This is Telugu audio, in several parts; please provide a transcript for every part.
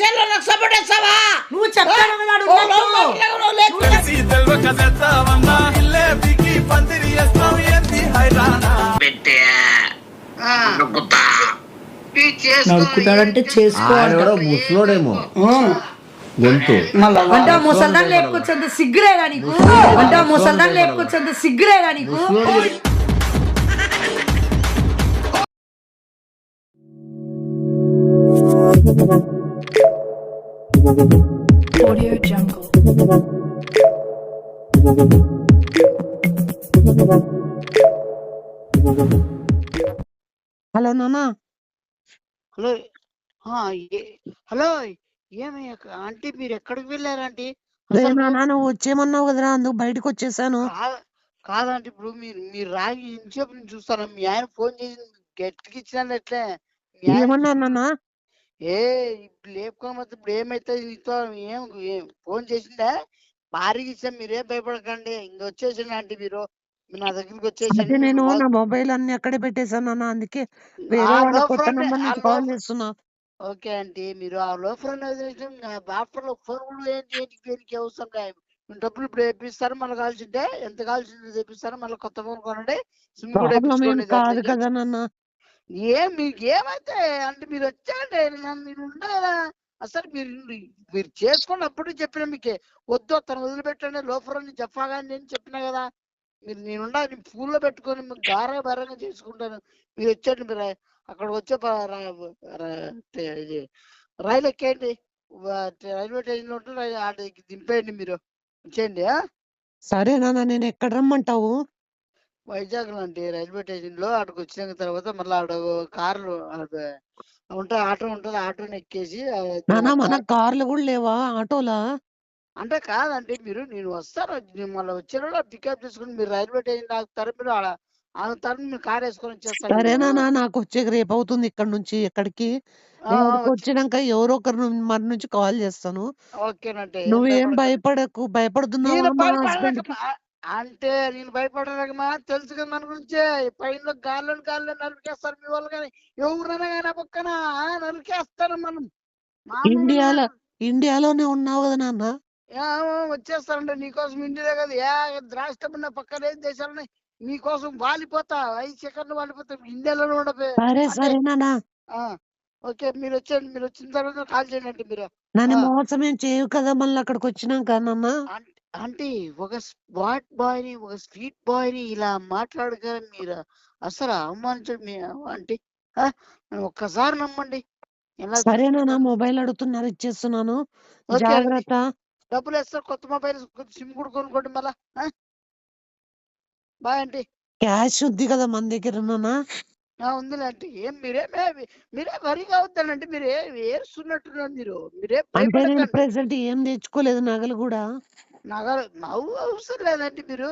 విషయంలో నాకు సపోర్ట్ చేస్తావా? నువ్వు చెప్తాను కదా అడుగు. నడుకుతాడంటే ముసలోడేమో గొంతు అంటే ముసల్దాన్ని లేపుకొచ్చేంత సిగ్గురేదా నీకు? అంటే ముసల్దాన్ని లేపుకొచ్చేంత సిగ్గురేదా నీకు? Audio Jungle. హలో నాన్న. హలో హలో ఏమయ్యా ఆంటీ మీరు ఎక్కడికి వెళ్ళారంటీ? నాన్న నువ్వు వచ్చేయమన్నావు కదరా, అందుకు బయటకు వచ్చేసాను. కాదంటే ఇప్పుడు మీరు రాగి ఇంచేపు నేను చూస్తాను. మీ ఆయన ఫోన్ చేసి గట్టికి ఇచ్చినాను ఎట్లే ఏమన్నారు నాన్న? ఇప్పుడు లేపుకోకపోతే ఇప్పుడు ఏమైతుంది నీతో? ఏం ఫోన్ చేసిండే భారీగా ఇచ్చాను. మీరేం భయపడకండి, వచ్చేసిండి ఆంటీ. మీరు నా దగ్గరికి వచ్చేసి నేను నా మొబైల్ అన్ని అక్కడే పెట్టేశాను నాన్న, అందుకే వేరే వాళ్ళ కొత్త నంబర్ నుంచి కాల్ చేస్తున్నా. ఓకే ఆంటీ, మీరు ఆ లోఫర్ ఆఫ్టర్ ఫోన్ కూడా దేనికి అవసరం లేదు. డబ్బులు ఇప్పుడు వేపిస్తారు, మళ్ళీ కావాల్సిందే ఎంత కావాల్సింది తెప్పిస్తారు, మళ్ళీ కొత్త ఫోన్ కొనండి, సిమ్ కూడా కాదు కదా నాన్న. మీకు ఏమైతే అంటే మీరు వచ్చారంటే మీరు ఉండాలా? అసలు మీరు చేసుకోండి. అప్పుడు చెప్పిన మీకే వద్దు తను వదిలిపెట్టండి లోఫర్ అని జఫాగా నేను చెప్పినా కదా. నేనుండా పూల్లో పెట్టుకొని భారంగా చేసుకుంటాను. మీరు వచ్చేయండి, మీరు అక్కడ వచ్చే ఇది రైలు ఎక్కేయండి, రైల్వే స్టేషన్ లో ఉంటుంది, దింపేయండి, మీరు వచ్చేయండి. సరే నాన్న, నేను ఎక్కడ రమ్మంటావు? వైజాగ్ లో అంటే రైల్వే స్టేషన్ లో అక్కడికి వచ్చిన తర్వాత మళ్ళీ ఆడ కార్లు ఉంటాయి, ఆటో ఉంటుంది, ఆటోని ఎక్కేసి మన కార్లు కూడా లేవా ఆటోలా? అంటే కాదంటే నేను వస్తాను, మళ్ళీ వచ్చేటప్పుడు పికప్ చేసుకుని మీరు రైల్వే స్టేషన్ ఆగుతారు, మీరు ఆగుతారు, మీరు కార్ వేసుకొని వచ్చేస్తారు. సరేనా, నాకు వచ్చే రేపు అవుతుంది ఇక్కడ నుంచి ఎక్కడికి. వచ్చినాక ఎవరో ఒకరు మన నుంచి కాల్ చేస్తాను. ఓకేనంటే నువ్వేం భయపడకు. భయపడుతున్నావా అంటే నేను భయపడలేకమా తెలుసు కదా మన గురించి. పైన గాల్లో నరికేస్తారు మీ వాళ్ళు, కానీ ఎవరైనా కానీ పక్కన నరికేస్తారు. మనం ఇండియాలోనే ఉన్నావు కదా నాన్న. వచ్చేస్తారంటే నీకోసం ఇండియా కదా, రాష్ట్రం పక్కన ఏం దేశాలని మీకోసం వాలిపోతా, 5 సెకండ్లు వాలిపోతా. ఇండియాలోనే ఉండదు. ఓకే, మీరు వచ్చేయండి, మీరు వచ్చిన తర్వాత కాల్ చేయండి. అంటే మీరు నన్ను మోసం ఏం చేయవు కదా మళ్ళీ అక్కడికి వచ్చినాక నాన్న. అంటే ఒక స్మార్ట్ బాయ్ ని, ఒక స్వీట్ బాయ్ ని ఇలా మాట్లాడగల మీరు అసలు అవమానించండి అంటే. ఒక్కసారి నమ్మండి. సరేనా, నా మొబైల్ అడుగుతున్నారు, ఇచ్చేస్తున్నాను, జాగ్రత్త. డబ్బులు వేస్తారు, కొత్త మొబైల్ సిమ్ కూడా కొనుక్కోండి మళ్ళా. బాయ్ అంటే క్యాష్ ఉంది కదా మన దగ్గర నాన్న. ఉందిలే అంటే మీరే వరిగా అవుతానంటే మీరు ఏరుస్తున్నట్టున్నారు. మీరే అంటే నేను ప్రెసెంట్ ఏం తెచ్చుకోలేదు, నగలు కూడా. నవ్వు అవసరం లేదంటే నేను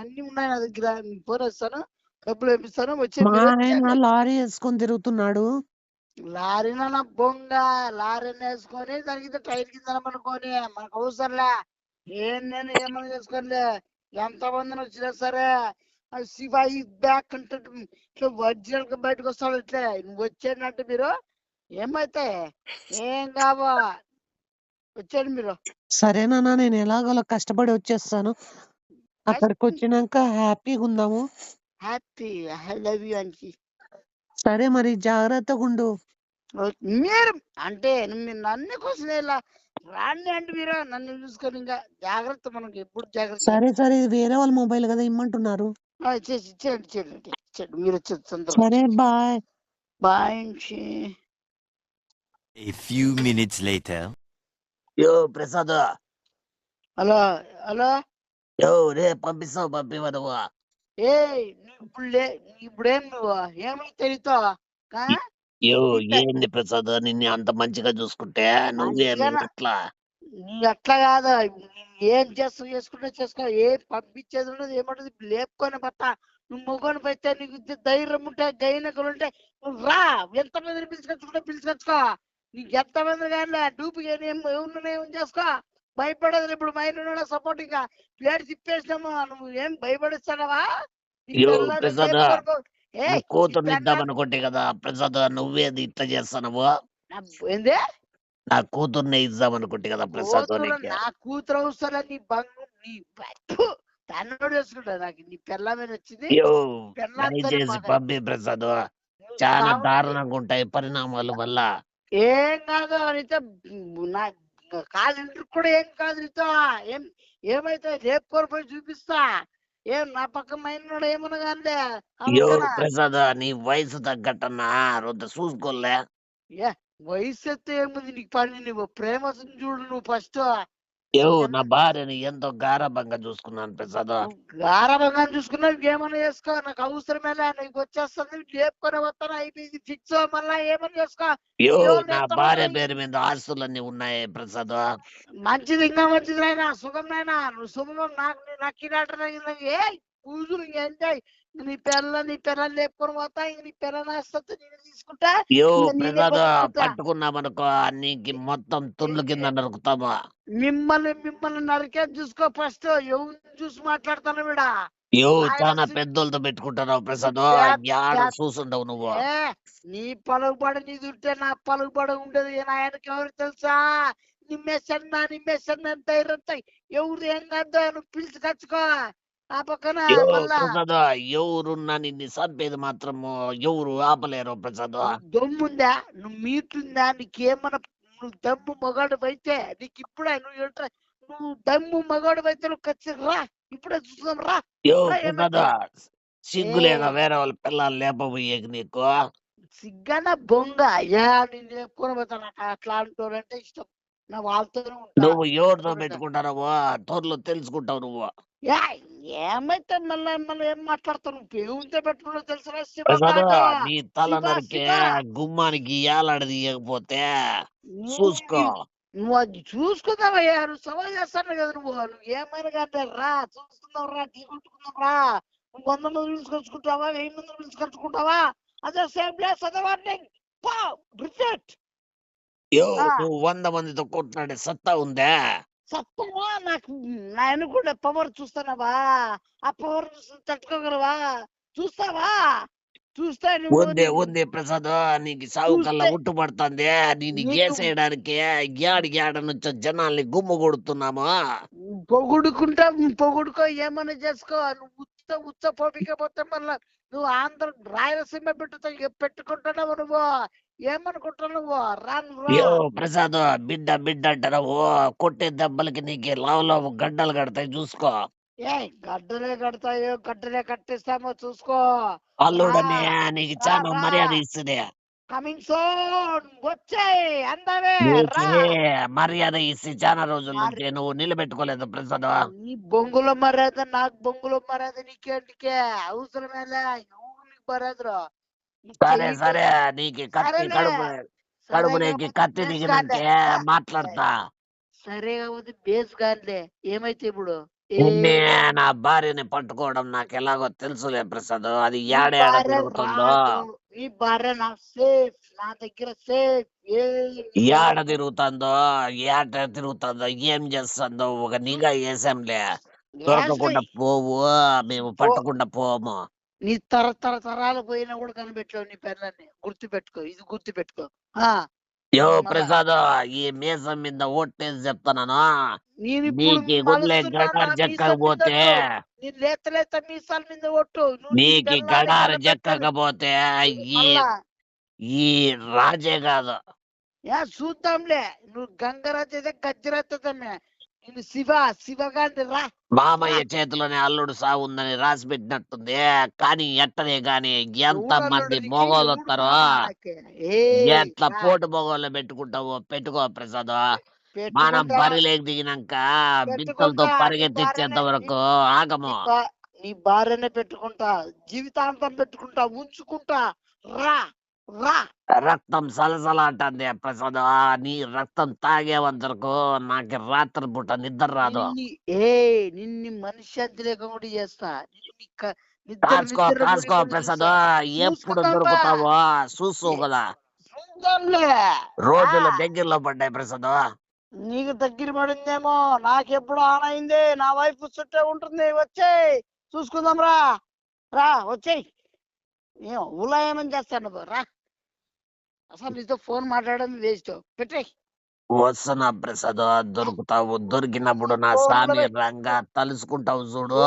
అన్ని ఉన్నాయి నా దగ్గర, ఫోన్ వేస్తాను, డబ్బులు వేపిస్తాను, వచ్చి లారీ వేసుకొని తిరుగుతున్నాడు. లారీనా బొంగ లారీని వేసుకొని దానికి టైర్ కింద అనుకోని మనకు అవసరంలే. నేను ఏమన్నా చేసుకోనిలే, ఎంత మందిని వచ్చినా సరే శివాయి బ్యాక్ అంటే ఇట్లా ఒరిజినల్ గా బయటకు వస్తాడు. ఇట్లే నువ్వు వచ్చేటంటే మీరు ఏమైతే ఏం కావా, వచ్చేయండి మీరు. సరేనా, నేను ఎలాగోలా కష్టపడి వచ్చేస్తాను. అక్కడికి వచ్చినాక హ్యాపీగా ఉందాము. హ్యాపీ, ఐ లవ్ యూ అని. సరే మరి, జాగ్రత్తగా ఉండు. మీరు అంటే మీరు నన్ను కోసం ఇలా రాండి అంటే మీరు నన్ను చూసుకొని ఇంకా జాగ్రత్త, మనకి ఎప్పుడు జాగ్రత్త. సరే ఇది వేరే వాళ్ళ మొబైల్ కదా, ఇమ్మంటున్నారు. ఇచ్చేయండి మీరు వచ్చేది. సరే, bye. A few minutes later. యో ప్రసాద్. హలో యో రే పంపిస్తావు, పంపివనువు. ఇప్పుడేం నువ్వు ఏమైతే నీతో? యో ఏంది ప్రసాద్, నిన్ను అంత మంచిగా చూసుకుంటే నువ్వేమి అట్లా? నీ అట్లా కాదా, ఏం చేసుకుంటే చేసుకో, ఏం పంపించేది ఉండదు, ఏమంటుంది లేపుకొని పట్ట. నువ్వు మొగోని పోతే నీకు ధైర్యం ఉంటే, గైనకులు ఉంటే నువ్వు రా, ఎంతమందిని పిలుచుకొచ్చుకో. నీకు ఎంతమంది కానీ డూపు ఏం చేసుకో, భయపడదు. ఇప్పుడు మైండ్ సపోర్ట్ ఇంకా ప్లేట్ తిప్పేసినాము, నువ్వు ఏం భయపడిస్తానవా? కూతుర్ని ఇద్దామనుకుంటే కదా ప్రసాద్, నువ్వేది ఇట్లా చేస్తానవు? ఏంది నా కూతుర్నే ఇద్దాం అనుకుంటే కదా ప్రసాద్ కూతురు నీకు. నా కూతురు అవసరం నీ బంగు నీ ఫు, తన్నోడు వేసుకుంటా నాకు నీ పిల్లమని వచ్చింది అయ్యో పిల్లలతోనే దయచేసి మాట్లాడు. పంపి ప్రసాద్, నువ్వు చాలా కావాలి. దారుణంగా ఉంటాయి పరిణామాల వల్ల. ఏం కాదు నీతో నా కాలింటర్ కూడా ఏం కాదు నీతో ఏం ఏమైతే రేపు కోరిపోయి చూపిస్తా. ఏం నా పక్క మైండ్ ఏమన్నా కానీ అయ్యో ప్రసాద్, నీ వయసు తగ్గట్టన్నా రొద్ద చూసుకోలే. వయసు ఎత్తే ఏముంది నీకు పని, నువ్వు ప్రేమ వస్తుంది చూడు నువ్వు ఫస్ట్. అయ్యో నా భార్యని ఎంతో గారాబంగా చూసుకున్నాను ప్రసాద్. గారాబంగా చూసుకున్నావు ఏమన్నా చేసుకో, నాకు అవసరమేలే, నీకు వచ్చేస్తుంది లేపుకొని వస్తాను అయిపోయింది ఫిక్స్. మళ్ళా ఏమన్నా చేసుకో. అయ్యో ఎవరు నా లేపుతారో భార్య మరి. పేరు మీద ఆస్తులన్నీ ఉన్నాయి ప్రసాద్. మంచిది, ఇంకా మంచిది నాయనా, శుభం నాయనా, నువ్వు శుభం. నాకు నక్కినట్టు ఏ కూతురు ఎంజాయ్. నీ పిల్లలు లేపుకొని పోతా, ఇంక నీ పిల్లలు వస్తా నేను తీసుకుంటా. అయ్యో ఇంకా నేనే ప్రసాద్, బతుకుతా. పట్టుకున్నామనుకో నీకు మొత్తం తుండ్ల కింద నరుకుతాము. మిమ్మల్ని నరికే చూసుకో ఫస్ట్. ఎవరిని చూసి మాట్లాడతాను వీడా. అయ్యో చాలా పెద్దోళ్ళతో పెట్టుకుంటున్నావు ప్రసాద్, యాడ చూసుండవు నువ్వు. నీ పలుకుబడి నీది ఉంటే నా పలుకుబడి ఉండదు. ఆయనకి ఎవరు తెలుసా? నిమ్మేసన్నా ధైర్యంతో ఎవరు ఏం కాదో నువ్వు పిలిచి కచ్చుకో. ఆ పక్కన అయ్యో మళ్ళా ప్రసాద్, ఎవరున్నా నిన్ను చంపేది మాత్రము ఎవరు ఆపలేరు ప్రసాద్. దమ్ముందా, నువ్వు మీటుందా, నీకేమన్నా నువ్వు దమ్ము మగాడు అయితే నీకు ఇప్పుడే నువ్వు దమ్ము మగాడు అయితే నువ్వు ఖచ్చితంగా రా, ఇప్పుడే చూస్తాం రా. అయ్యో రా, ప్రసాద్, ఏమైతే? సిగ్గులేదా వేరే వాళ్ళ పిల్లలు లేపబోయేకి నీకు? సిగ్గన బొంగ అయ్యా, నేను లేపుకొని పోతాను. నాకు అట్లా అంటారంటే ఇష్టం, నా వాళ్ళతోనే ఉంటా. నువ్వు ఎవరితో పెట్టుకుంటారో త్వరలో తెలుసుకుంటావు నువ్వు. యా, ఏమైతే మళ్ళీ ఏం మాట్లాడతావు? నువ్వు పేరుతో పెట్టుకున్నా తెలుసా? శివ ప్రసాద్, కాదు. నీ తల శివ, నరికే శివ. గుమ్మానికి ఏలాడదీయకపోతే నువ్వు చూసుకో. నువ్వు అది చూసుకుందామయ్యా, నువ్వు సవాల్ చేస్తాను కదా నువ్వు ఏమైనా కానీ రా చూసుకుందాం రా, టీ కొట్టుకుందాం రా. నువ్వు 100 మంది పిలుచుకొచ్చుకుంటావా, 1000 మంది పిలుచుకొచ్చుకుంటావా? అదే సేమ్ ప్లేస్ అదే వార్నింగ్ రిపీట్. అయ్యో నువ్వు 100 మందితో కొట్లాడే సత్తా ఉందా? సత్తమా నాకు నాయన కూడా పవర్ చూస్తానవా? ఆ పవర్ తట్టుకోగలవా? చూస్తావా? చూస్తా ఉంది ప్రసాద్, నీకు సాగు కల్లా ఉట్టుపడుతుంది. నేను గేసేయడానికి ఏడ నుంచో జనాల్ని గుమ్ము కొడుతున్నాము. పొగుడుకో ఏమన్నా చేసుకో. నువ్వు ఉచ్చ పోపికపోతే మళ్ళా నువ్వు ఆంధ్ర రాయలసీమ పెట్టుకుంటున్నావు. నువ్వు ఏమనుకుంటున్నావు? అయ్యో ప్రసాద్, బిడ్డ అంటారు, కొట్టే దెబ్బలకి నీకు లావు గడ్డలు కడతాయి చూసుకో. గడ్డలే కడతాయో గడ్డలే కట్టిస్తామో చూసుకో. అల్లుడనే నీకు చాలా మర్యాద ఇస్తుంది. కమింగ్ సోన్ వచ్చాయి అందవే మర్యాద ఇస్తే చాలా రోజుల నుంచి నువ్వు నిలబెట్టుకోలేదు ప్రసాద్. నీ బొంగుల మర్యాద నాకు బొంగుల మర్యాద నీకేంటికే అవసరమేలే. ఎవరు నీకు మర్యాదరు? సరే నీకు కత్తి కడుపులోకి కత్తి దిగినంటే మాట్లాడతా. సరే కాకపోతే బేస్ గానిలే. ఏమైతే ఇప్పుడు నా భార్యని పట్టుకోవడం నాకు ఎలాగో తెలుసులే ప్రసాద్, అది ఏడ తిరుగుతుందో. నీ భార్య నా సేఫ్, నా దగ్గర సేఫ్. ఏడ తిరుగుతుందో ఏం చేస్తుందో ఒక నిఘా వేసాంలే. దొరకకుండా పోవు, మేము పట్టకుండా పోము. నీ తరతరాలు పోయినా కూడా కనిపెట్టావు నీ పిల్లల్ని. గుర్తుపెట్టుకో, ఇది గుర్తుపెట్టుకో. యో ప్రసాద్, ఈ మీసం మీద ఓట్టేసి చెప్తాను, నీకు గడారు చెక్కకపోతే లేత మీసాల మీద ఒట్టు. నీకు గడారు చెక్కకపోతే ఈ రాజే కాదు. చూద్దాంలే, నువ్వు గంగరాజ్ అయితే గజ్జరాజ్యమే. నేను శివగాండి రా. మామయ్య చేతిలోనే అల్లుడు సాగు ఉందని రాసి పెట్టినట్టుంది. కానీ ఎట్టనే గాని ఎంత మంది మొగోళ్ళు వస్తారో, ఎట్లా పోటు మొగోళ్ళు పెట్టుకో ప్రసాద్. మనం బరిలేకి దిగినాక బిత్తలతో పరిగెత్తించేంత వరకు ఆగము. నీ భార్యనే పెట్టుకుంటా, జీవితాంతం పెట్టుకుంటా, ఉంచుకుంటా. రా రా. రక్తం సలసల అంటుంది ప్రసాద్. నీ రక్తం తాగేవంతరకు నాకు రాత్రి పూట నిద్ర రాదు. నిన్ను మనశ్శాంతి లేకుండా చేస్తా. కాసుకో ప్రసాద్, ఎప్పుడు దొరుకుతావో చూసుకో కదా. రోజులు దగ్గరలో పడ్డాయి ప్రసాద్. నీకు దగ్గర పడిందేమో, నాకెప్పుడు ఆన్ అయింది. నా వైఫ్ చుట్టే ఉంటుంది. వచ్చేయ్ చూసుకుందాం రా. రా వచ్చేయ్. ఉలాయనం చేస్తాను రా. అసలు నీతో ఫోన్ మాట్లాడడం వేస్ట్. పెట్టేయ్. వస్తున్నా ప్రసాద్, దొరుకుతావు. దొరికినప్పుడు నా స్వామి రంగా తలుసుకుంటావు చూడు.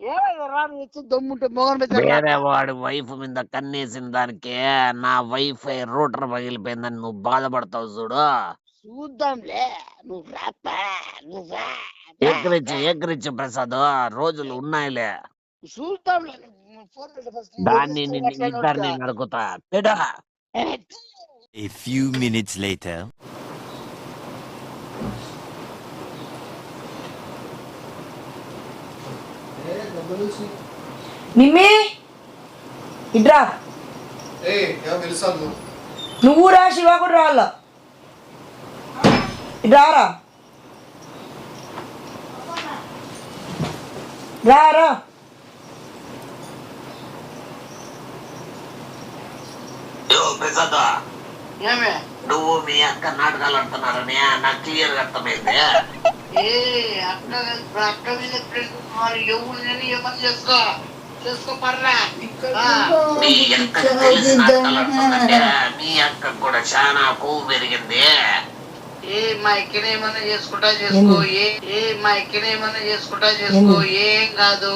ఏమైనా దమ్ముంటే మోహన్ వేరే వాడి వైఫ్ మీద కన్నేసిన దానికే నా వైఫ్ రూటర్ పగిలిపోయిందని నువ్వు బాధపడతావు చూడు. చూద్దాంలే, నువ్వు రాపా, నువ్వు రా. ఎక్కరిచ్చు ప్రసాద్, రోజులు ఉన్నాయిలే. చూద్దాంలే. దాన్ని ఇద్దరిని నడుకుతా పెడా. A few minutes later. Nimmi ఇడ్రా, నువ్వు రా, శివ కూడా రాళ్ళ ఇడ్రారా, రా. ప్రసాద్, ఏమే నువ్వు మీ అక్క నాటకాలు ఆడుతున్నారని నాకు క్లియర్ గా అర్థమైంది. అక్క మీద ఎవరిని ఏమని చేసుకో పర్రా. మీ అక్క తెలిసి నాటకాలు ఆడుతుందంటే మీ అక్క కూడా చాలా కొవ్వు పెరిగింది. మా ఎక్కనే ఏమన్నా చేసుకుంటా చేసుకో, మా ఎక్కనే ఏమన్నా చేసుకుంటా చేసుకో, ఏం కాదు.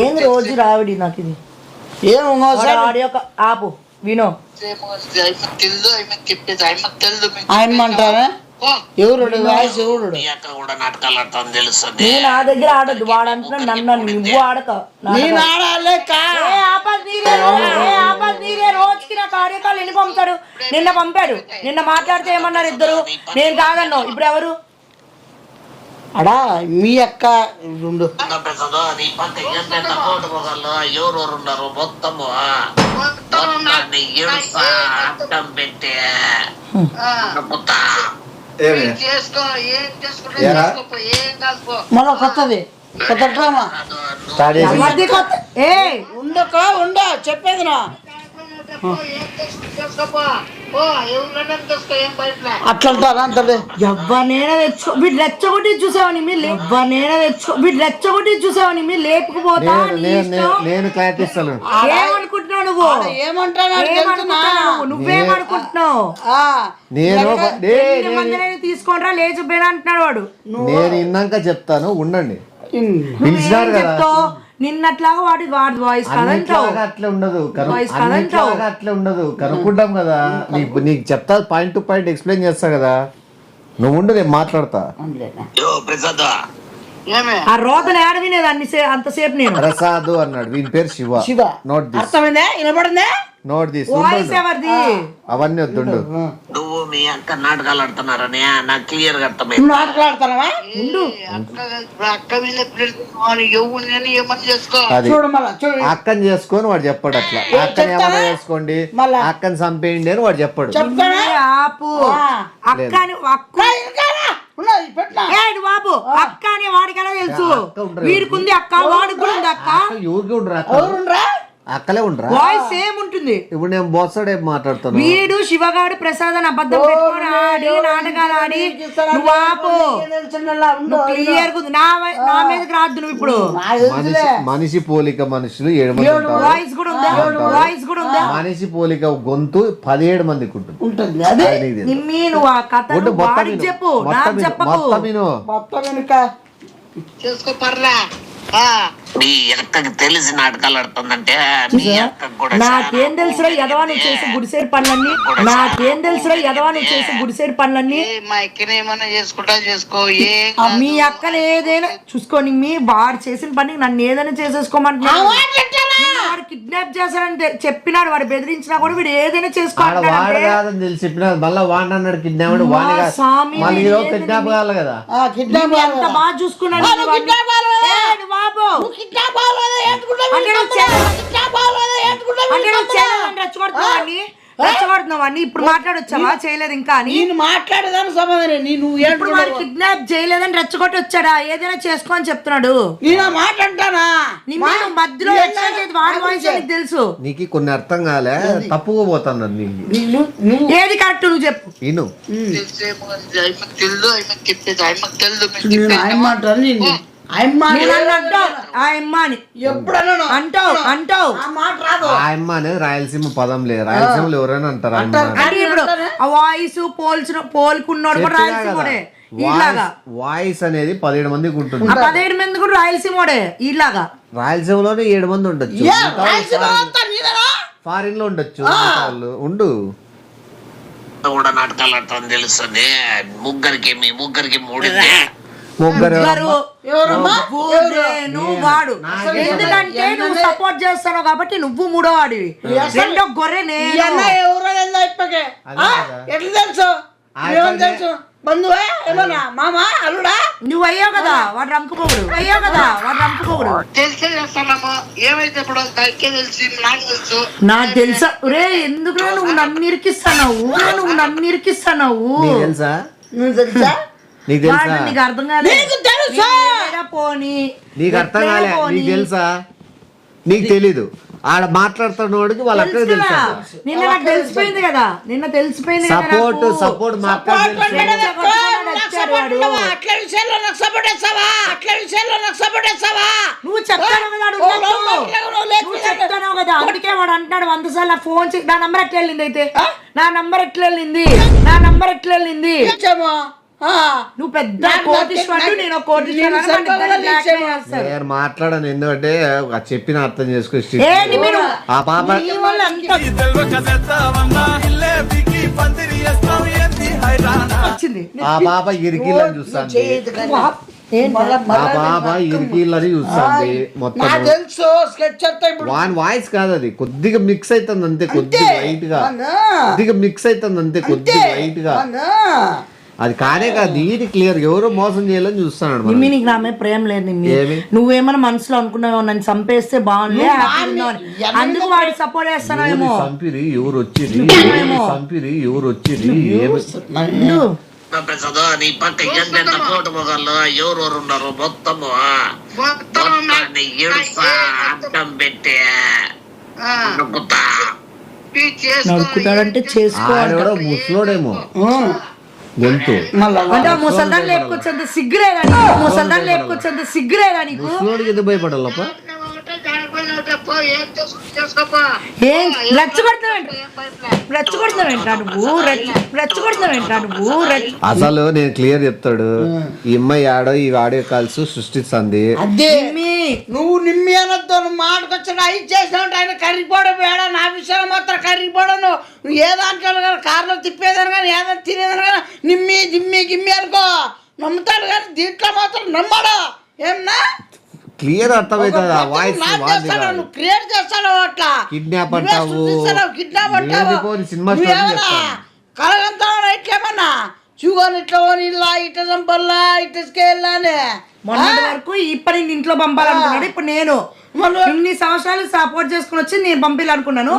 ఏంది రోజు రావిడి నాకు ఇది ఆడియో ఆపు వినో. తెలుసు ఆయనకు చెప్పేది, ఆయనకు తెలుసు. ఆయనమంటారా ఎవరు వాయిస్ ఎవరు? మీ అక్క కూడా నాటకాలు ఆడతాను తెలుస్తుంది. నువ్వు నా దగ్గర ఆడద్దు, వాడు అంటున్నాడు నన్ను, నువ్వు ఆడక. నేను ఆడాలే రోజుకి నా కార్యకాలు ఎన్ని పంపుతాడు? నిన్న పంపాడు, నిన్న మాట్లాడితే ఏమన్నారు ఇద్దరు, నేను కాదన్నా. ఇప్పుడు ఎవరు అడా మీ అక్క రెండు ప్రసాద్, నీ పక్క ఎంత కోట మొగల్లో ఎవరెవరు ఉన్నారు మొత్తము అడ్డం పెట్టి నమ్ముతా. ఏం చేసుకో, ఏం కాదు. మళ్ళా కొత్తది కొత్త డ్రామా ఉండ చెప్పేది నా అట్లా అంటారా అంతలే. ఎవ్వనేనా తెచ్చు వీడు రెచ్చగొట్టి చూసావని వీడు రెచ్చగొట్టి చూసావని మీ లేపుకుపోతా. నేను క్లారిటీ ఇస్తాను. ఏమనుకుంటున్నావు నువ్వు? నువ్వేమనుకుంటున్నావు? నేను మందిని తీసుకోనరా లేచిపోయినా అంటున్నాడు వాడు. నేను ఇన్నాక చెప్తాను, ఉండండి. పిలిచినారు కదా, నిన్నట్లాగా వాడి వాయిస్ కదంటావు, అట్లా ఉండదు, అట్లా ఉండదు. కనుక్కుంటాం కదా, నీకు చెప్తా, పాయింట్ టు పాయింట్ ఎక్స్ప్లెయిన్ చేస్తా కదా. నువ్వు ఉండు, నేను మాట్లాడతా. ప్రసాద్, ఆ రోతను ఏడ వినేది అంతసేపు నేను. ప్రసాద్ అన్నాడు, వీని పేరు శివ. నోట్ దిస్, అర్థమైందా? వినపడిందా? Note this. వాయిస్ ఎవరిది? అవన్నీ వద్దుండు. నువ్వు మీ అక్క నాటకాలు ఆడుతున్నారని నాకు క్లియర్ గా అర్థమైంది. నాటకాలు ఆడతావా? అక్క మీద ఎవరిని ఏమని చేసుకో. అది చూడు మళ్ళా చూడు, అక్కని చేసుకొని వాడు చెప్పాడు అట్లా. అక్కని ఏమన్నా చేసుకోండి, అక్కని చంపేయండి అని వాడు చెప్పాడు. ఆపు అక్క బాబు, అక్క అని వాడికలా తెలుసు. వీడికి అక్క, వాడికి కూడా ఉంది అక్క. ఎవరికి ఉండరా? అక్కలే ఉండరా? వాయిస్ సేమ్ ఉంటుంది. ఇప్పుడు నేను బోసడే మాట్లాడుతాను. వీడు శివగాడు ప్రసాద్ అని అబద్ధం పెట్టుకొని ఆడి నాటకాలు ఆడి నువ్వు ఆపు. క్లియర్ గా నా మీదకి రాద్దు నువ్వు ఇప్పుడు. మనిషి పోలిక మనుషులు 7 మంది వాయిస్ కూడా ఉందా? వాయిస్ కూడా ఉందా? మనిషి పోలిక గొంతు 17 మందికి ఉంటుంది. నిమ్మి నువ్వు ఆ కథ వాడికి చెప్పు, నాకు చెప్పకు. చేసుకో పర్లా. మీ అక్కకి తెలిసి నాటకాలు ఆడుతుందంటే మీ అక్కకు కూడా నాకేం తెలుసురా ఎదవా నువ్వు చేసే గుడిసేరు పనులన్నీ, నాకేం తెలుసురా ఎదవా నువ్వు చేసే గుడిసేరు పనులన్నీ. మా ఎక్కనే ఏమన్నా చేసుకుంటా చేసుకో, మీ అక్కలు ఏదైనా చూసుకోని, మీ వాడు చేసిన పనికి నన్ను ఏదైనా చేసేసుకోమంటున్నాడు. వాడు కిడ్నాప్ చేశాడని చెప్పినాడు, వాడు బెదిరించినా కూడా వీడు ఏదైనా చేసుకోవాలి చెప్పిన మళ్ళీ వాడిని అన్నాడు కిడ్నాప్. కిడ్నాప్ కావాలి కదా, ఎంత బాగా చూసుకున్నాడు బాబు. రెచ్చగొడుతున్నావు ఇప్పుడు మాట్లాడొచ్చావా? చేయలేదు ఇంకా అని నేను మాట్లాడేదాన్ని సమాధానం. కిడ్నాప్ చేయలేదని రెచ్చగొట్టి వచ్చాడా? ఏదైనా చేసుకో అని చెప్తున్నాడు. నేను మాట అంటానా? మధ్యలో వాడి వాయిస్ నీకు తెలుసు. నీకు కొన్ని అర్థం కాలే, తప్పుగా పోతాను. ఏది కరెక్ట్ నువ్వు చెప్పు. విను, అంటావు ఆయమ్మ అనేది రాయలసీమ పదం లేదు. రాయలసీమలో ఎవరైనా అంటారు. అంటే ఇప్పుడు ఆ వాయిస్ పోల్కున్నాడు కూడా రాయలసీమోడే ఇలాగా. వాయిస్ అనేది 17 మందికి ఉంటుంది. ఆ 17 మంది కూడా రాయలసీమోడే ఇలాగా. రాయలసీమలోనే 7 మంది ఉండొచ్చు, ఫారిన్ లో ఉండొచ్చు, వాళ్ళు ఉండు కూడా నాటకాలు ఆడతాను తెలుస్తుంది. మీ ముగ్గురికి మూడింది. ముగ్గురు నువ్వు వాడు ఎందుకంటే నువ్వు సపోర్ట్ చేస్తావు కాబట్టి నువ్వు మూడో వాడివి, రెండో గొర్రె నేను. ఎవరో ఇప్పకే ఎట్లా తెలుసు? ఏమని తెలుసు? బంధువా ఏమన్నా మామా అల్లుడా? నువ్వు అయ్యావు కదా వాడు రంకుపోగుడు, తెలిసే చేస్తానమ్మా. ఏమైతే ఇప్పుడు దానికే తెలిసి నాకు తెలుసు. నాకు తెలుసా రే? ఎందుకు నువ్వు నన్ను ఇరికిస్తావు? నీకు తెలుసా? నువ్వు తెలుసా? నీకు తెలుసా? నీకు అర్థం కాదు. పోనీ నీకు అర్థం కాలే. నీకు తెలుసా? నీకు తెలీదు. ఆడ మాట్లాడుతున్నోడికి వాళ్ళు అక్కడ తెలుసా? నిన్న నాకు తెలిసిపోయింది కదా. సపోర్ట్ మాట్లాడు. నువ్వు చెప్తాను కదా అందుకే వాడు అంటున్నాడు 100 సార్లు ఫోన్ చేసి నా నంబర్ ఎట్లా వెళ్ళింది? అయితే నా నంబర్ ఎట్లా వెళ్ళింది? నువ్వు పెద్ద కోటీశ్వరుడు, నేను నేను మాట్లాడను. ఎందుకంటే చెప్పిన అర్థం చేసుకో. ఆ పాప ఆ పాప ఇరికిళ్ళని చూస్తాంది. మొత్తం వాన్ వాయిస్ కాదు అది, కొద్దిగా మిక్స్ అవుతుంది అంతే, కొద్దిగా లైట్ గా అది కానే కాదు. నీటి క్లియర్ ఎవరో మోసం చేయాలని చూస్తున్నాడు. నీకు నా మీద ప్రేమ లేదు. నువ్వేమన్నా మనసులో అనుకున్నావు నన్ను చంపేస్తే బాగుంది అందుకు వాడు సపోర్ట్ చేస్తానేమో. సంపిరి ఎవరు వచ్చిరి ప్రసాద్ నీ పక్క ఎంత కోట మొగల్లో ఎవరెవరు ఉన్నారు మొత్తము అడ్డం పెట్టి నడుకుతాడంటే చేసుకోవాలి. ముసలోడేమో గొంతు అంటే ముసల్దాన్ని లేపుకొచ్చేంత సిగ్గురేదా నీకు? ముసలోడికి ఎందుకు భయపడాలప్ప? అసలు నేను క్లియర్ చెప్తాడు. ఈ అమ్మాయి ఆడో ఈ ఆడియో కాల్స్ సృష్టిస్తుంది. అదే నువ్వు నిమ్మి అనొద్దు. నువ్వు మాటకొచ్చిన అయి చేసినావు ఆయన కరిగిపోవడం వేడా. నా విషయంలో మాత్రం కరిగిపోవడం. నువ్వు ఏ దాంట్లో కానీ కారులో తిప్పేదని కానీ ఏదైనా తినేదని కానీ నిమ్మి గిమ్మి అనుకో నమ్ముతాడు, కానీ దీంట్లో మాత్రం నమ్మడు. ఏమన్నా క్లియర్ అర్థమవుతుంది. వాయిస్ క్రియేట్ చేస్తాను అట్లా కిడ్నాప్ అంటావు, సినిమా కలగంతా ఇట్లేమన్నా చూగని ఇట్లా ఇట్లా చంపల్లా ఇట్లా మొన్నటి వరకు ఇప్పుడు ఇంట్లో పంపాలనుకున్నాడు. ఇప్పుడు నేను ఇన్ని సంవత్సరాలు సపోర్ట్ చేసుకుని వచ్చి నేను పంపించాలనుకున్నాను.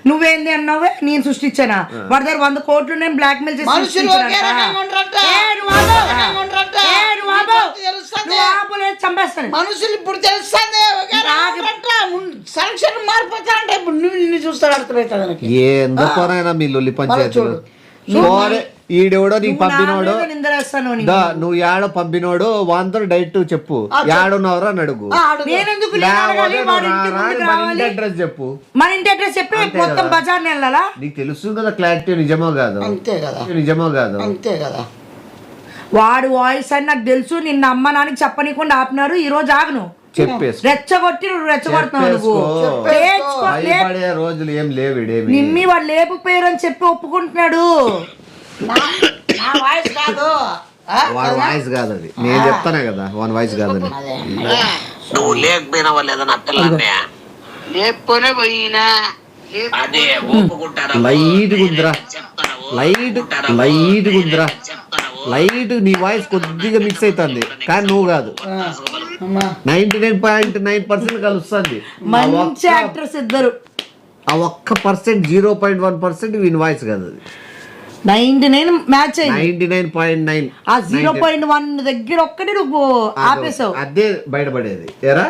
నువ్వేంది అన్నావే నేను సృష్టించానా? వాడి దగ్గర 100 కోట్లు నేను బ్లాక్ మెయిల్ చేసి చంపేస్తాను. మనుషులు ఇప్పుడు తెలుస్తుంది సెలక్షన్ మారిపోతారంటే ఇప్పుడు నువ్వు నిన్ను చూస్తాడు అర్థమవుతుంది. ఎందుకోనైనా మీ లొల్లి పంచాయతీలు ఈడెవడో నీకు పంపినోడు, నువ్వు ఏడో పంపినోడు వాంతో డైరెక్ట్ చెప్పు ఏడున్నవరా అని అడుగు. అడ్రస్ చెప్పు, మన ఇంటి అడ్రస్ చెప్పి మొత్తం బజార్ వెళ్ళాలా? నీకు తెలుస్తుంది కదా క్లారిటీ నిజమో కాదు. అంతే కదా. వాడు వాయిస్ అని నాకు తెలుసు. నిన్న అమ్మ నాన్నకి చెప్పనీకుండా ఆపినారు. ఈ రోజు ఆగను చెప్పేసి రెచ్చగొట్టి నువ్వు రెచ్చగొడుతున్నావు. రోజులు ఏం లేవు. నిమ్మి వాడు లేకపోయారు అని చెప్పి ఒప్పుకుంటున్నాడు. వాయిస్ కాదు, వాడి వాయిస్ కాదు అది. నేను చెప్తానే కదా వాడి వాయిస్ కాదని. నువ్వు లేకపోయినా వాళ్ళు ఏదైనా అత్తలే లేకపోయినా పోయినా అదే ఒప్పుకుంటారా? లైట్ నీ వాయిస్ కొద్దిగా మిక్స్ అవుతుంది, కానీ నువ్వు కాదు. 99.9% కలుస్తుంది. మంచి యాక్టర్స్ ఇద్దరు. ఆ ఒక్క % 0.1% వీని వాయిస్ కాదు అది. 99 మ్యాచ్ అయింది. 99.9 ఆ 0.1 దగ్గర ఒక్కటి నువ్వు ఆపేసావు. అదే బయటపడేది. ఎరా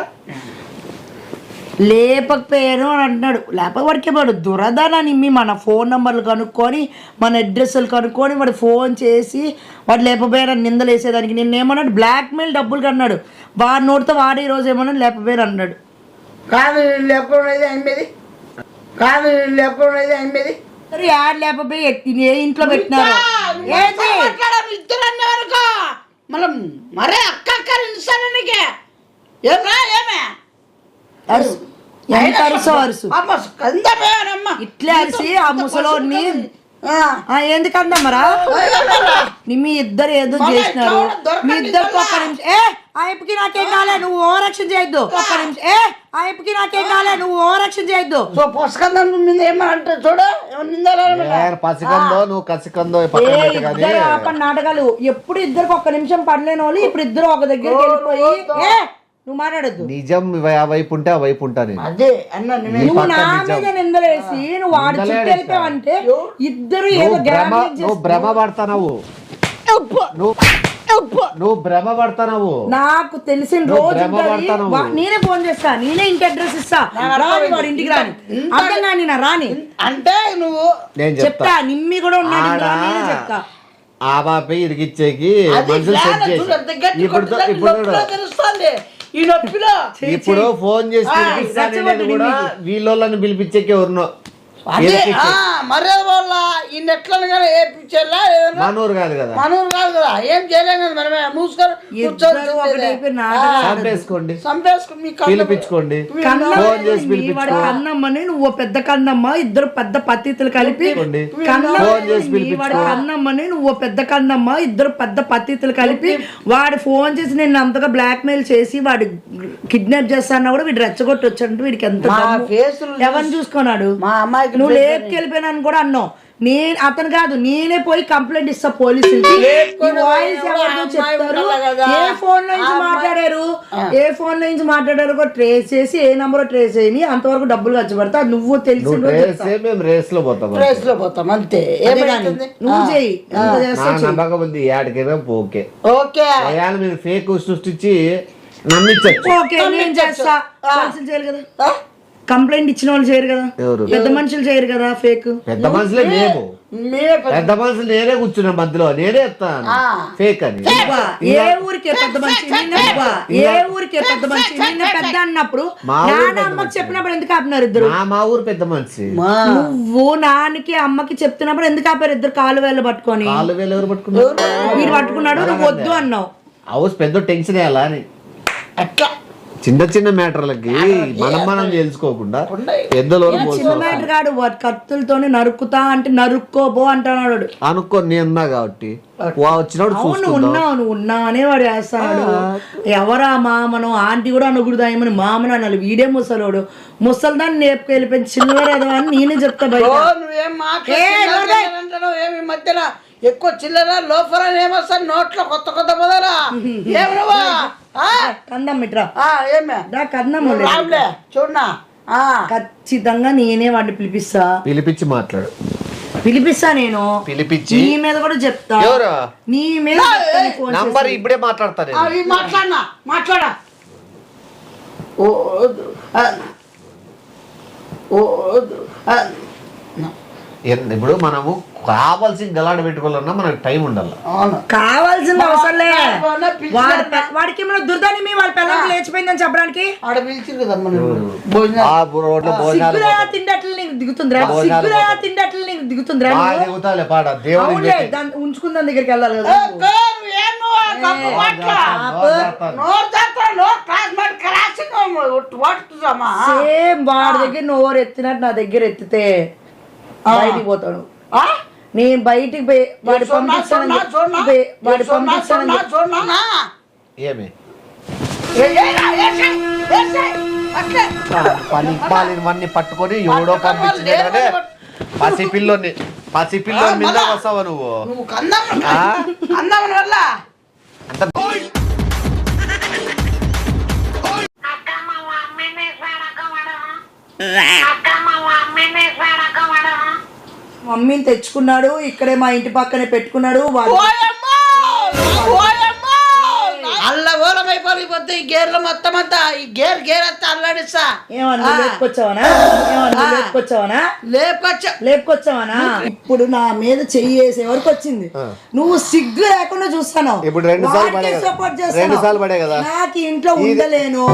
లేపకపోయాను అని అంటున్నాడు. లేపవాడికి వాడు దురదన నిమ్మి మన ఫోన్ నెంబర్లు కనుక్కొని మన అడ్రస్లు కనుక్కొని వాడు ఫోన్ చేసి వాడు లేపపోయారని నిందలు వేసేదానికి. నిన్నేమన్నాడు? బ్లాక్మెయిల్ డబ్బులు కన్నాడు. వాడి నోటితో వాడు ఈ రోజు ఏమన్నాడు? లేపపోయారు అన్నాడు. కాదు లేకపోవడం అయింది. యాడ్ లేకపోయి ఏ ఇంట్లో పెట్టినారు ఏంటి ఇద్దరు వరకు మనం మరే అక్క ఇస్తాను నీకే ఏమ్రా ఏమే అరుసు ఎంత అరుసో అరుసు ఇట్లే అరిసి ఆ ముసలోడిని ఎందుకన్నామరా మీ ఇద్దరు ఏదో చేసినారు మీ ఇద్దరికి ఒక్క నిమిషం ఆయప్పకి నాకేం కాలే నువ్వు ఓవర్ యాక్షన్ చేయొద్దు ఒక్క నిమిషం ఆయప్పకి నాకేం కాలే నువ్వు ఓవర్ యాక్షన్ చేయొద్దు పసికందో నువ్వు కసికందో నాటకాలు ఎప్పుడు ఇద్దరికి ఒక్క నిమిషం పడలేని వాళ్ళు ఇప్పుడు ఇద్దరు ఒక దగ్గరికి వెళ్ళిపోయి నువ్వు మాట్లాడద్దు నిజం ఆ వైపు ఉంటే ఆ వైపు ఉంటాను నువ్వు నా మీద నిందలేసి నువ్వు వాడు చుట్టూ వెళ్ళిపోయావంటే ఇద్దరు ఏదో నువ్వు భ్రమ పడతావు నువ్వు భ్రమ పడతావు నాకు తెలిసిన రోజు నేనే ఫోన్ చేస్తా నేనే ఇంటి అడ్రస్ ఇస్తా రాని వాడు ఇంటికి రాని అర్థం కాని నా రాని అంటే నువ్వు చెప్తా నిమ్మి కూడా ఉన్నాడు నేనే చెప్తా ఆ బాపై ఇరికిచ్చేకి మనుషులు సెట్ చేసి ఇప్పుడు ఫోన్ చేసి పిలిపిస్తాను కూడా వీళ్ళని పిలిపించేకి ఎవరినో మర్యాద వల్ల ఈ నెట్లను కానీ ఏపించేలా మనూరు కాదు కదా ఏం చేయలేం కదా మనమే మూసుకొని చంపేసుకోండి చంపేసుకోండి పిలిపించుకోండి ఫోన్ చేసి పిలిపించుకోండి కన్నమ్మని నువ్వు పెద్ద కన్నమ్మ ఇద్దరు పెద్ద పత్తితులు కలిపి కన్నమ్మని నువ్వు పెద్ద కన్నమ్మ ఇద్దరు పెద్ద పత్తితులు కలిపి వాడు ఫోన్ చేసి నిన్ను అంతగా బ్లాక్ మెయిల్ చేసి వాడు కిడ్నాప్ చేస్తాన్నా కూడా వీడు రెచ్చగొట్టి వచ్చాడు వీడికి ఎంత ఎవరిని చూసుకున్నాడు మా అమ్మాయికి నువ్వు లేపుకెళ్ళిపోయినాను కూడా అన్నావు నేను అతను కాదు నేనే పోయి కంప్లైంట్ ఇస్తా పోలీసులకి చెప్తారు ఏ ఫోన్ నుంచి మాట్లాడారు కూడా ట్రేస్ చేసి ఏ నంబర్ ట్రేస్ చేయని అంతవరకు డబ్బులు ఖర్చు పడతా నువ్వు తెలిసి రేస్ లో పోతాం అంతే నువ్వు చెయ్యి ఓకే మీరు ఫేక్ సృష్టించి నమ్మించచ్చు ఓకే నేను చేస్తా చేయరు కదా కంప్లైంట్ ఇచ్చిన వాళ్ళు చేయరు కదా పెద్ద మనుషులు చేయరు కదా ఫేక్ పెద్ద మనుషులే మేము పెద్ద మనుషులు నేనే కూర్చున్నా మధ్యలో నేనే చెప్తాను ఫేక్ అని ఏ ఊరికే పెద్ద మనిషి ఏ ఊరికే పెద్ద మనిషి నిన్న పెద్ద అన్నప్పుడు నాన్న అమ్మకి చెప్పినప్పుడు ఎందుకు ఆపినారు ఇద్దరు మా ఊరు పెద్ద మనిషి నువ్వు నాన్నకి అమ్మకి చెప్తున్నప్పుడు ఎందుకు ఆపారు ఇద్దరు కాలు వేలు పట్టుకొని ఎవరు పట్టుకున్నారు మీరు పట్టుకున్నాడు నువ్వు వద్దు అన్నావు హౌస్ పెద్ద టెన్షన్ అయ్యాలా అని అట్లా చిన్న చిన్న మ్యాటర్లకి మనం తెలుసుకోకుండా చిన్న మ్యాటర్ కాదు కత్తులతోనే నరుకుతా అంటే నరుక్కోబో అంటున్నాడు అనుకో నేనున్నా కాబట్టి వచ్చినప్పుడు నువ్వు ఉన్నావు అనే వాడు వేస్తాడు ఎవరా మామను ఆంటీ కూడా అనకూడదామని మామను అనాలి వీడే ముసలోడు ముసలిదాన్ని నేర్పుకెళ్ళిపోయి చిల్లర ఏదో అని నేనే చెప్తా ఏమి మధ్యన ఎక్కువ చిల్లర లోఫర్ అని ఏమొస్తాను నోట్లో కొత్త కొత్త మొదలా ఏమనువా కందం ఇట్రా కందం చూడనా ఖచ్చితంగా నేనే వాడిని పిలిపించి మాట్లాడు పిలిపిస్తా నేను పిలిపించి నీ మీద కూడా చెప్తా నీ మీద నంబర్ ఇప్పుడే మాట్లాడతాను మాట్లాడా ఇప్పుడు మనము కావాల్సిన గలాడ పెట్టుకోవాలన్నా మనకు టైం ఉండాలి కావాల్సిన అవసరం వాడికి ఏమైనా దుర్దాని వాళ్ళ పిల్లలకి లేచిపోయిందని చెప్పడానికి దిగుతుందిరా ఉంచుకుందాని దగ్గరికి వెళ్ళాలి కదా సేమ్ వాడి దగ్గర నోరు ఎత్తినట్టు నా దగ్గర ఎత్తితే బయటికి పోతాడు నేను బయటికి పోయి వాడి పంపిస్తాను పనిపాలివన్నీ పట్టుకొని ఎవడో పంపించింది పసిపిల్లోని మీద వస్తావా నువ్వు వల్ల మమ్మీని తెచ్చుకున్నాడు ఇక్కడే మా ఇంటి పక్కనే పెట్టుకున్నాడు అల్లగోలమైపోతే ఈ గేర్లు మొత్తం అంతా ఈ గేర్ అంతా అల్లాడిస్తా ఏమన్నా లేపుకొచ్చావనా ఇప్పుడు నా మీద చెయ్యి వేసే వరకు వచ్చింది నువ్వు సిగ్గు లేకుండా చూస్తాను ఇప్పుడు 2 సార్లు సపోర్ట్ చేస్తాను నాకు ఇంట్లో ఉండలేను